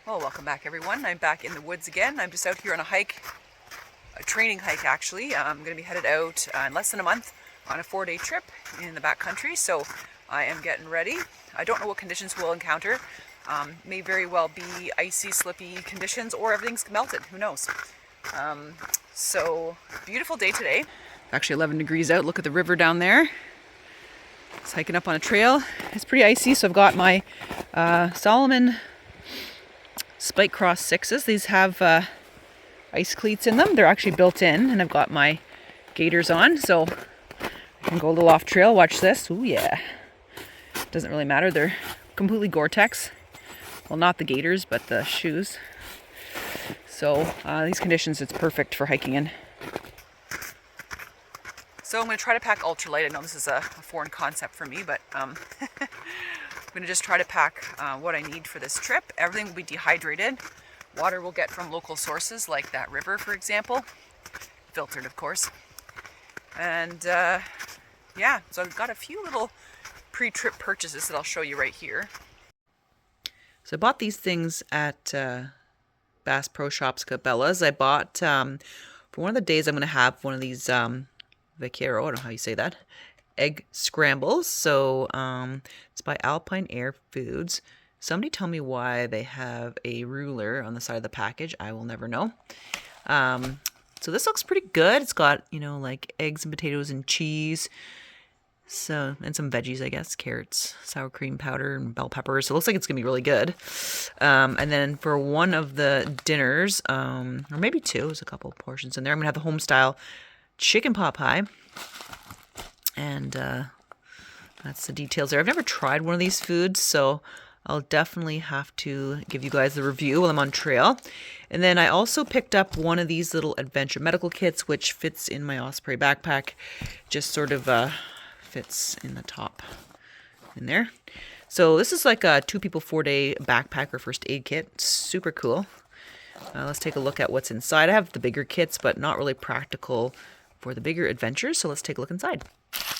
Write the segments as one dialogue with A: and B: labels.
A: Well, welcome back everyone. I'm back in the woods again. I'm just out here on a hike, a training hike actually. I'm going to be headed out in less than a month on a 4-day trip in the backcountry, so I am getting ready. I don't know what conditions we'll encounter. May very well be icy, slippy conditions, or everything's melted. Who knows? So, beautiful day today. Actually 11 degrees out. Look at the river down there. It's hiking up on a trail. It's pretty icy, so I've got my Solomon Spike Cross 6s. These have ice cleats in them. They're actually built in, and I've got my gaiters on, so I can go a little off trail. Watch this. Ooh, yeah. Doesn't really matter. They're completely Gore-Tex. Well, not the gaiters, but the shoes. So these conditions, it's perfect for hiking in. So I'm going to try to pack ultralight. I know this is a foreign concept for me, but I'm going to just try to pack what I need for this trip. Everything will be dehydrated. Water we'll get from local sources, like that river, for example. Filtered, of course. And yeah, so I've got a few little pre-trip purchases that I'll show you right here. So I bought these things at Bass Pro Shops, Cabela's. I bought, for one of the days I'm going to have one of these vaquero, I don't know how you say that, egg scrambles. So it's by Alpine Air Foods. Somebody tell me why they have a ruler on the side of the package. I will never know. So this looks pretty good. It's got, you know, like eggs and potatoes and cheese. So, and some veggies, I guess, carrots, sour cream powder, and bell peppers. So it looks like it's going to be really good. And then for one of the dinners, or maybe two, there's a couple portions in there, I'm going to have the home style chicken pot pie. And that's the details there. I've never tried one of these foods, so I'll definitely have to give you guys the review while I'm on trail. And then I also picked up one of these little adventure medical kits, which fits in my Osprey backpack. Just sort of fits in the top in there. So this is like a 2 people 4-day backpacker first aid kit. Super cool. Let's take a look at what's inside. I have the bigger kits, but not really practical for the bigger adventures. So let's take a look inside.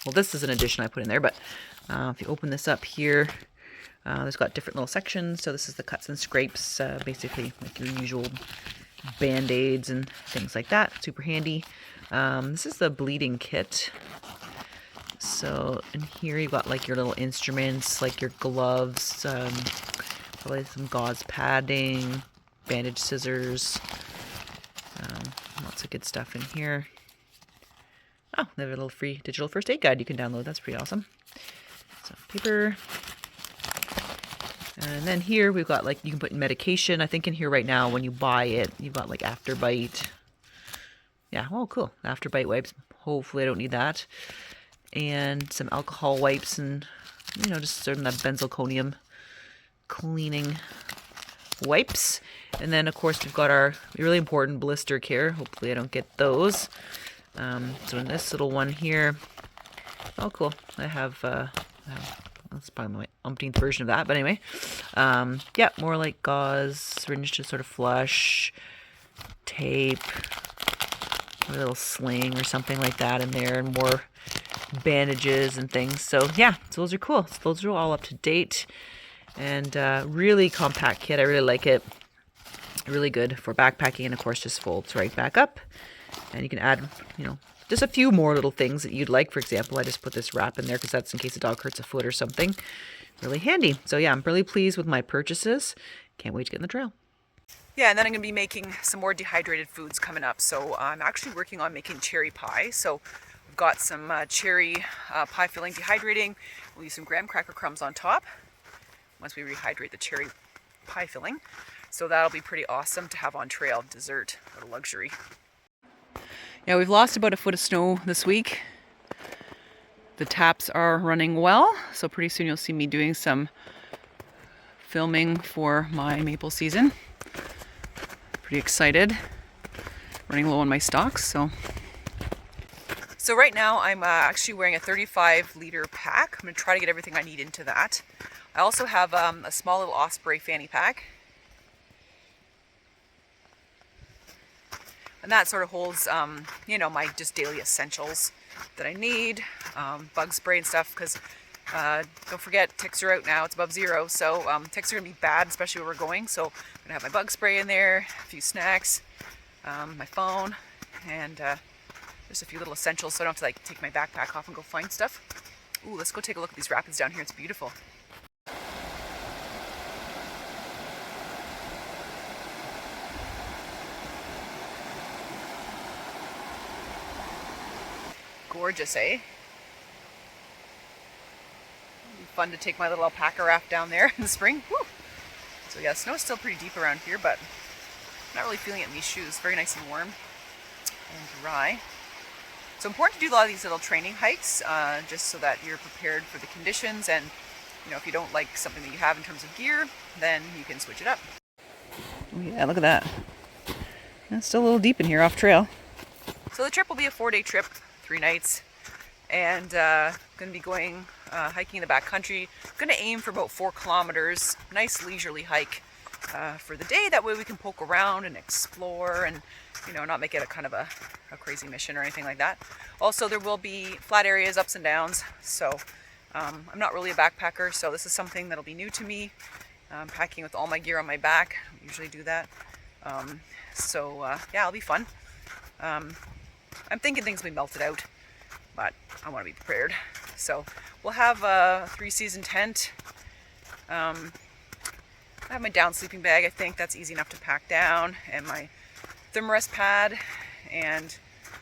A: Well, this is an addition I put in there, but if you open this up here, there's got different little sections. So this is the cuts and scrapes, basically like your usual Band-Aids and things like that. Super handy. This is the bleeding kit. So in here you've got like your little instruments, like your gloves, probably some gauze padding, bandage scissors, lots of good stuff in here. Oh, they have a little free digital first aid guide you can download. That's pretty awesome. So paper. And then here we've got like, you can put medication. I think in here right now when you buy it, you've got like Afterbite. Yeah, oh cool. Afterbite wipes. Hopefully I don't need that. And some alcohol wipes and, you know, just sort of that benzalkonium cleaning wipes. And then of course we've got our really important blister care. Hopefully I don't get those. So in this little one here, oh cool, I have that's probably my umpteenth version of that, but anyway, yeah, more like gauze, syringe to sort of flush, tape, a little sling or something like that in there, and more bandages and things. So yeah, so those are cool. So those are all up to date, and really compact kit. I really like it. Really good for backpacking, and of course just folds right back up. And you can add, you know, just a few more little things that you'd like. For example, I just put this wrap in there because that's in case a dog hurts a foot or something. Really handy. So yeah, I'm really pleased with my purchases. Can't wait to get in the trail. Yeah, and then I'm going to be making some more dehydrated foods coming up. So I'm actually working on making cherry pie. So we've got some cherry pie filling dehydrating. We'll use some graham cracker crumbs on top once we rehydrate the cherry pie filling. So that'll be pretty awesome to have on trail dessert, a luxury. Yeah, we've lost about a foot of snow this week. The taps are running well, so pretty soon you'll see me doing some filming for my maple season. Pretty excited. Running low on my stocks, so right now I'm actually wearing a 35-liter pack. I'm going to try to get everything I need into that. I also have a small little Osprey fanny pack. And that sort of holds, you know, my just daily essentials that I need, bug spray and stuff, because Don't forget, ticks are out now. It's above 0, so ticks are going to be bad, especially where we're going. So I'm going to have my bug spray in there, a few snacks, my phone, and just a few little essentials so I don't have to like take my backpack off and go find stuff. Ooh, let's go take a look at these rapids down here. It's beautiful. Gorgeous, eh? Fun to take my little alpaca raft down there in the spring. Woo! So yeah, snow's still pretty deep around here, but I'm not really feeling it in these shoes. Very nice and warm and dry. So important to do a lot of these little training hikes, just so that you're prepared for the conditions, and you know, if you don't like something that you have in terms of gear, then you can switch it up. Oh yeah, look at that. It's still a little deep in here off trail. So the trip will be a 4-day trip, 3 nights, and going to be going hiking in the backcountry. Going to aim for about 4 kilometers. Nice leisurely hike for the day. That way we can poke around and explore, and you know, not make it a kind of a crazy mission or anything like that. Also, there will be flat areas, ups and downs. So I'm not really a backpacker, so this is something that'll be new to me. Packing with all my gear on my back. I usually do that. Yeah, it'll be fun. I'm thinking things will be melted out, but I want to be prepared. So we'll have a 3-season tent. I have my down sleeping bag. I think that's easy enough to pack down, and my thermarest pad. And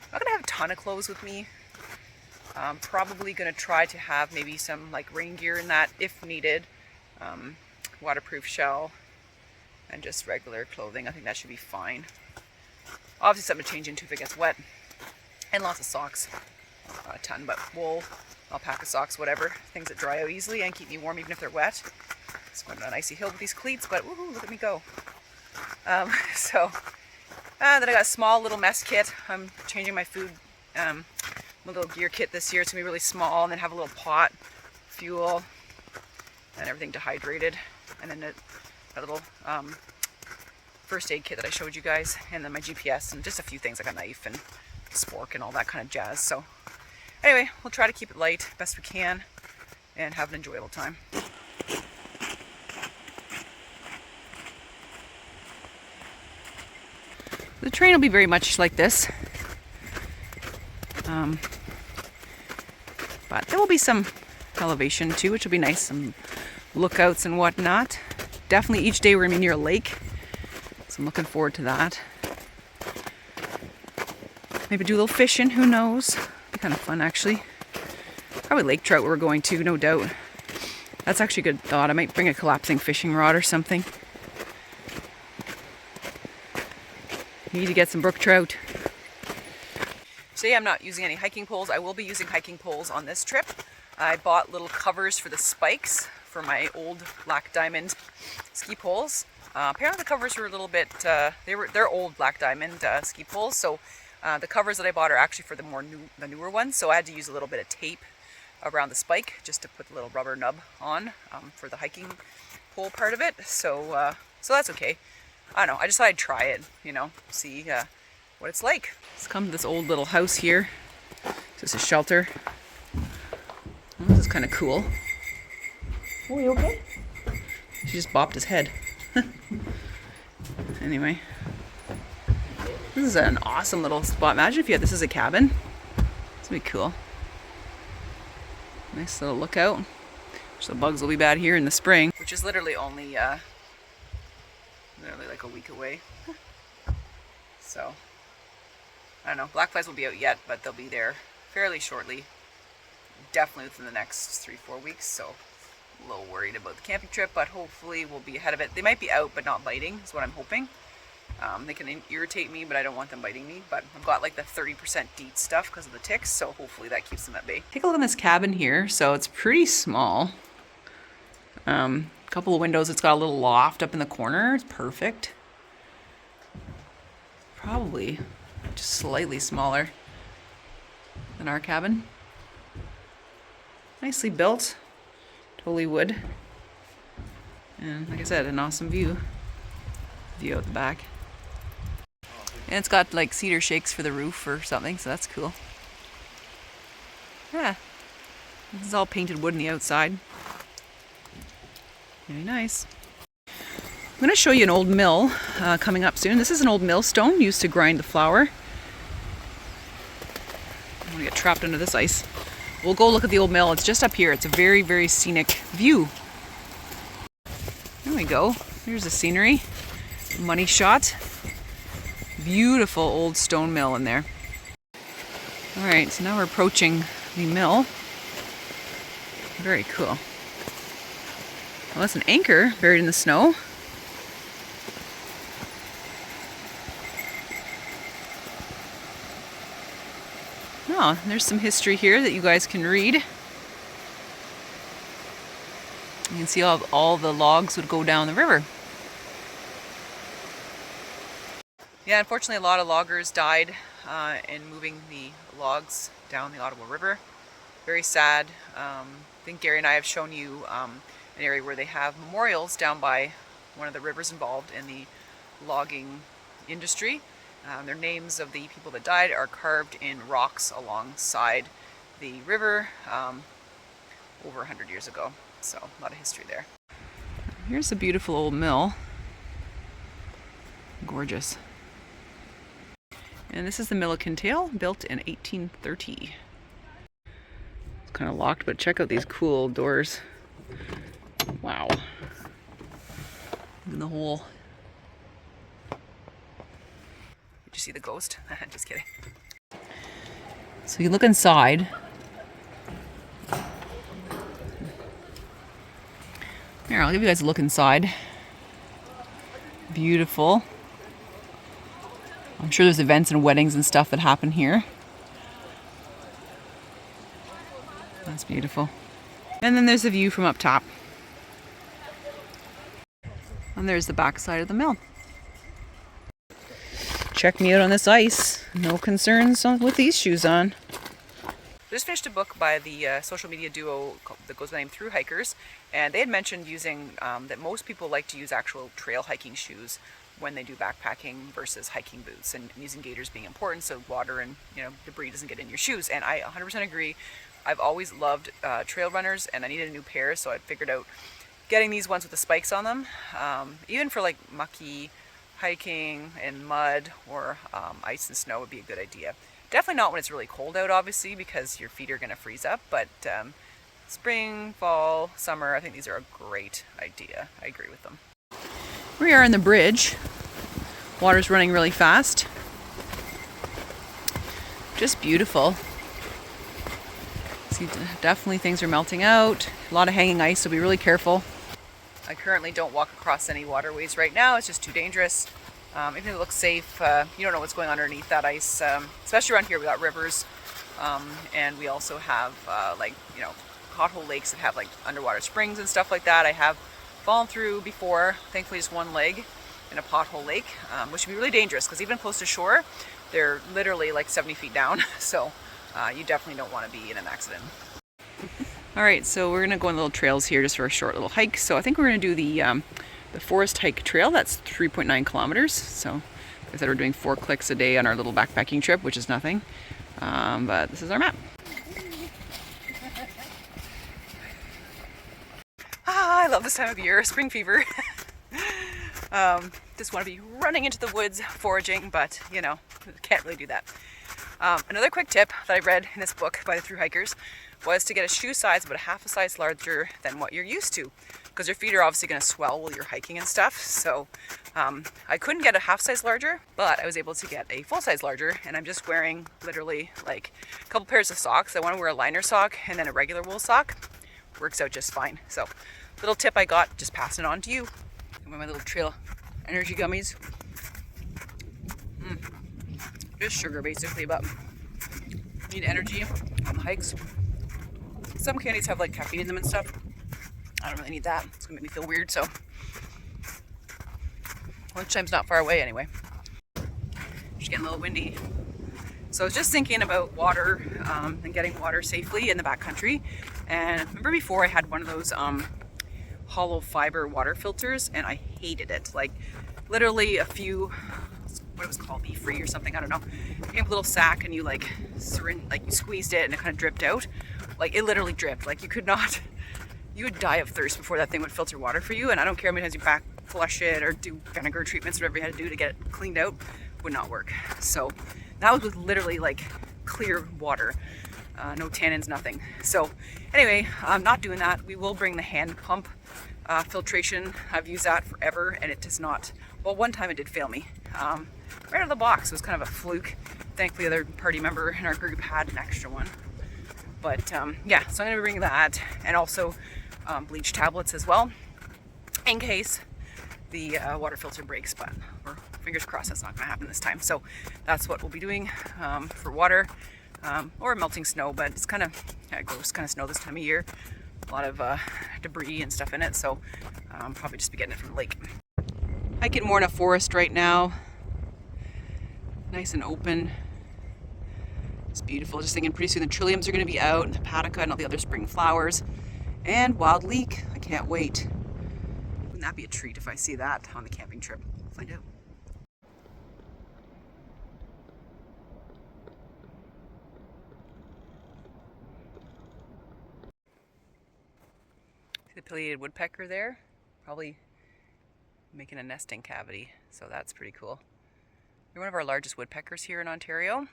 A: I'm not gonna have a ton of clothes with me. I'm probably gonna try to have maybe some like rain gear in that if needed. Waterproof shell and just regular clothing. I think that should be fine. Obviously something to change into if it gets wet. And lots of socks. Not a ton, but wool, alpaca socks, whatever. Things that dry out easily and keep me warm even if they're wet. Just going down an icy hill with these cleats, but woohoo, look at me go. Then I got a small little mess kit. I'm changing my food, my little gear kit this year. It's going to be really small, and then have a little pot, fuel, and everything dehydrated. And then a little first aid kit that I showed you guys, and then my GPS, and just a few things like a knife and spork and all that kind of jazz. So anyway, we'll try to keep it light best we can and have an enjoyable time. The train will be very much like this, but there will be some elevation too, which will be nice, some lookouts and whatnot. Definitely each day we're going to be near a lake, so I'm looking forward to that. Maybe do a little fishing, who knows. Be kind of fun actually. Probably lake trout where we're going to, no doubt. That's actually a good thought. I might bring a collapsing fishing rod or something. Need to get some brook trout. Today I'm not using any hiking poles. I will be using hiking poles on this trip. I bought little covers for the spikes for my old Black Diamond ski poles. Apparently the covers were a little bit, they're old Black Diamond ski poles, so the covers that I bought are actually for the newer ones, so I had to use a little bit of tape around the spike just to put the little rubber nub on for the hiking pole part of it. So that's okay. I don't know, I just thought I'd try it, you know, see what it's like. Let's come to this old little house here. Just a shelter. Well, this is kind of cool. Oh, you okay? She just bopped his head. Anyway. This is an awesome little spot. Imagine if you had this as a cabin. This would be cool. Nice little lookout. So the bugs will be bad here in the spring, which is literally only like a week away. So I don't know. Black flies will be out yet, but they'll be there fairly shortly. Definitely within the next 3-4 weeks. So a little worried about the camping trip, but hopefully we'll be ahead of it. They might be out, but not biting, is what I'm hoping. They can irritate me, but I don't want them biting me. But I've got like the 30% DEET stuff because of the ticks, so hopefully that keeps them at bay. Take a look at this cabin here. So it's pretty small. Couple of windows. It's got a little loft up in the corner. It's perfect. Probably just slightly smaller than our cabin. Nicely built. Totally wood. And like I said, an awesome view. View out the back. And it's got like cedar shakes for the roof or something, so that's cool. Yeah. This is all painted wood on the outside. Very nice. I'm going to show you an old mill coming up soon. This is an old millstone used to grind the flour. I'm going to get trapped under this ice. We'll go look at the old mill. It's just up here. It's a very, very scenic view. There we go. Here's the scenery. Money shot. Beautiful old stone mill in there. All right, so now we're approaching the mill. Very cool. Well, that's an anchor buried in the snow. Oh, there's some history here that you guys can read. You can see all the logs would go down the river. Yeah, unfortunately a lot of loggers died in moving the logs down the Ottawa River. Very sad. I think Gary and I have shown you an area where they have memorials down by one of the rivers involved in the logging industry. Their names of the people that died are carved in rocks alongside the river over 100 years ago. So a lot of history there. Here's a beautiful old mill. Gorgeous. And this is the Mill of Kintail, built in 1830. It's kind of locked, but check out these cool old doors. Wow. In the hole. Did you see the ghost? Just kidding. So you look inside. Here, I'll give you guys a look inside. Beautiful. I'm sure there's events and weddings and stuff that happen here. That's beautiful. And then there's a view from up top. And there's the back side of the mill. Check me out on this ice. No concerns with these shoes on. Just finished a book by the social media duo that goes by the name Through Hikers, and they had mentioned using that most people like to use actual trail hiking shoes when they do backpacking versus hiking boots, and using gaiters being important so water and debris doesn't get in your shoes. And I 100% agree. I've always loved trail runners, and I needed a new pair, so I figured out getting these ones with the spikes on them, even for like mucky hiking in mud or ice and snow would be a good idea. Definitely not when it's really cold out, obviously, because your feet are going to freeze up, but spring, fall, summer, I think these are a great idea. I agree with them. We are in the bridge. Water's running really fast. Just beautiful. See, definitely things are melting out. A lot of hanging ice, so be really careful. I currently don't walk across any waterways right now. It's just too dangerous. Even if it looks safe, you don't know what's going on underneath that ice. Especially around here, we got rivers, and we also have pothole lakes that have like underwater springs and stuff like that. I have fallen through before, thankfully just one leg in a pothole lake, which would be really dangerous because even close to shore, they're literally like 70 feet down. So you definitely don't want to be in an accident. All right, so we're gonna go on little trails here just for a short little hike. So I think we're gonna do the forest hike trail. That's 3.9 kilometers. So I said we're doing 4 clicks a day on our little backpacking trip, which is nothing. But this is our map. I love this time of year, spring fever. Just want to be running into the woods foraging, but can't really do that. Another quick tip that I read in this book by the Through Hikers was to get a shoe size about half a size larger than what you're used to, because your feet are obviously going to swell while you're hiking and stuff. So I couldn't get a half size larger, but I was able to get a full size larger, and I'm just wearing literally like a couple pairs of socks. I want to wear a liner sock and then a regular wool sock. Works out just fine. So little tip I got, just passing it on to you. And my little trail energy gummies. Just sugar basically, but need energy on the hikes. Some candies have like caffeine in them and stuff. I don't really need that. It's gonna make me feel weird, so lunchtime's not far away anyway. Just getting a little windy. So I was just thinking about water and getting water safely in the backcountry. And remember before I had one of those hollow fiber water filters, and I hated it. Like literally a few, what it was called, Be Free or something, I don't know. It came with a little sack and you like syringe, like you squeezed it and it kind of dripped out. Like it literally dripped. Like you could not, you would die of thirst before that thing would filter water for you. And I don't care how many times you back flush it or do vinegar treatments, whatever you had to do to get it cleaned out, would not work. So that was with literally like clear water, no tannins, nothing. So anyway, I'm not doing that. We will bring the hand pump filtration. I've used that forever and it does not, well, one time it did fail me. Right out of the box. It was kind of a fluke. Thankfully, the other party member in our group had an extra one. But yeah, so I'm going to bring that and also bleach tablets as well in case the water filter breaks, but we're fingers crossed that's not going to happen this time. So that's what we'll be doing for water or melting snow, but it's kind of gross kind of snow this time of year. A lot of debris and stuff in it, so probably just be getting it from the lake. Hiking more in a forest right now. Nice and open. It's beautiful. Just thinking pretty soon the trilliums are going to be out, and the hepatica and all the other spring flowers. And wild leek. I can't wait. Wouldn't that be a treat if I see that on the camping trip? We'll find out. See the pileated woodpecker there? Probably making a nesting cavity, so that's pretty cool. They're one of our largest woodpeckers here in Ontario.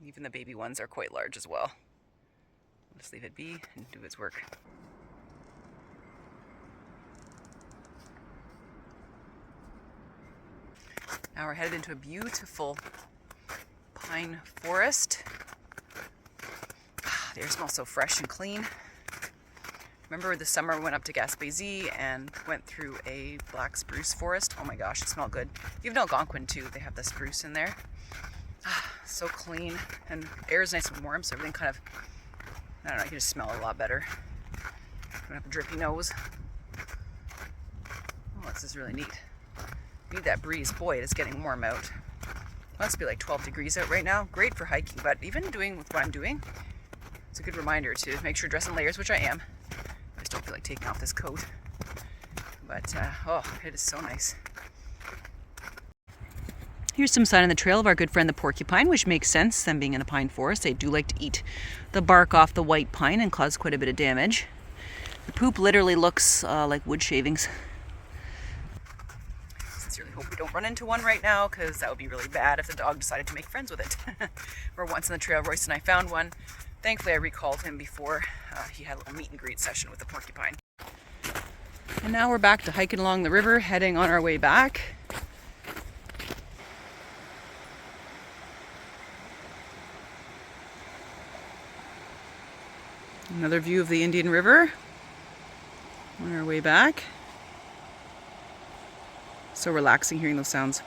A: Even the baby ones are quite large as well. I'll just leave it be and do its work. Now we're headed into a beautiful pine forest. The air smells so fresh and clean. Remember this summer we went up to Gaspésie and went through a black spruce forest. Oh my gosh, it smelled good. Even Algonquin too, they have the spruce in there. So clean, and air is nice and warm, so everything kind of, I don't know, you can just smell it a lot better. Don't have a drippy nose. Oh, this is really neat. Need that breeze. Boy, it is getting warm out. Must be like 12 degrees out right now. Great for hiking, but even doing with what I'm doing, it's a good reminder to make sure to dress in layers, which I am. I just don't feel like taking off this coat. But, oh, it is so nice. Here's some sign on the trail of our good friend the porcupine, which makes sense, them being in a pine forest. They do like to eat the bark off the white pine and cause quite a bit of damage. The poop literally looks like wood shavings. Sincerely hope we don't run into one right now, because that would be really bad if the dog decided to make friends with it. Or once on the trail, Royce and I found one. Thankfully, I recalled him before he had a little meet and greet session with the porcupine. And now we're back to hiking along the river, heading on our way back. Another view of the Indian River on our way back. So relaxing hearing those sounds.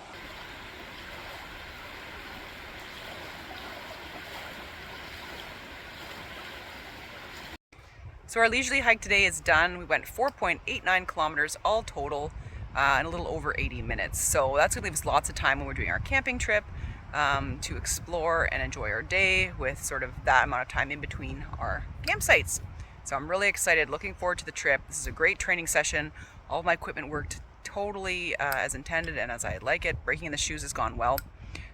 A: So our leisurely hike today is done. We went 4.89 kilometers all total in a little over 80 minutes. So that's going to leave us lots of time when we're doing our camping trip to explore and enjoy our day with sort of that amount of time in between our campsites. So I'm really excited, looking forward to the trip. This is a great training session. All of my equipment worked totally as intended and as I like it. Breaking in the shoes has gone well.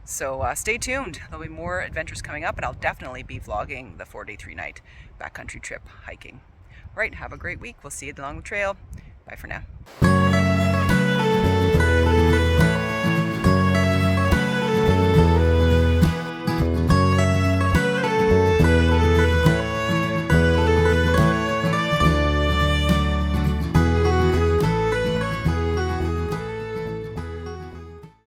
A: So stay tuned. There'll be more adventures coming up, and I'll definitely be vlogging the 4-day, 3-night backcountry trip hiking. All right, have a great week. We'll see you along the trail. Bye for now.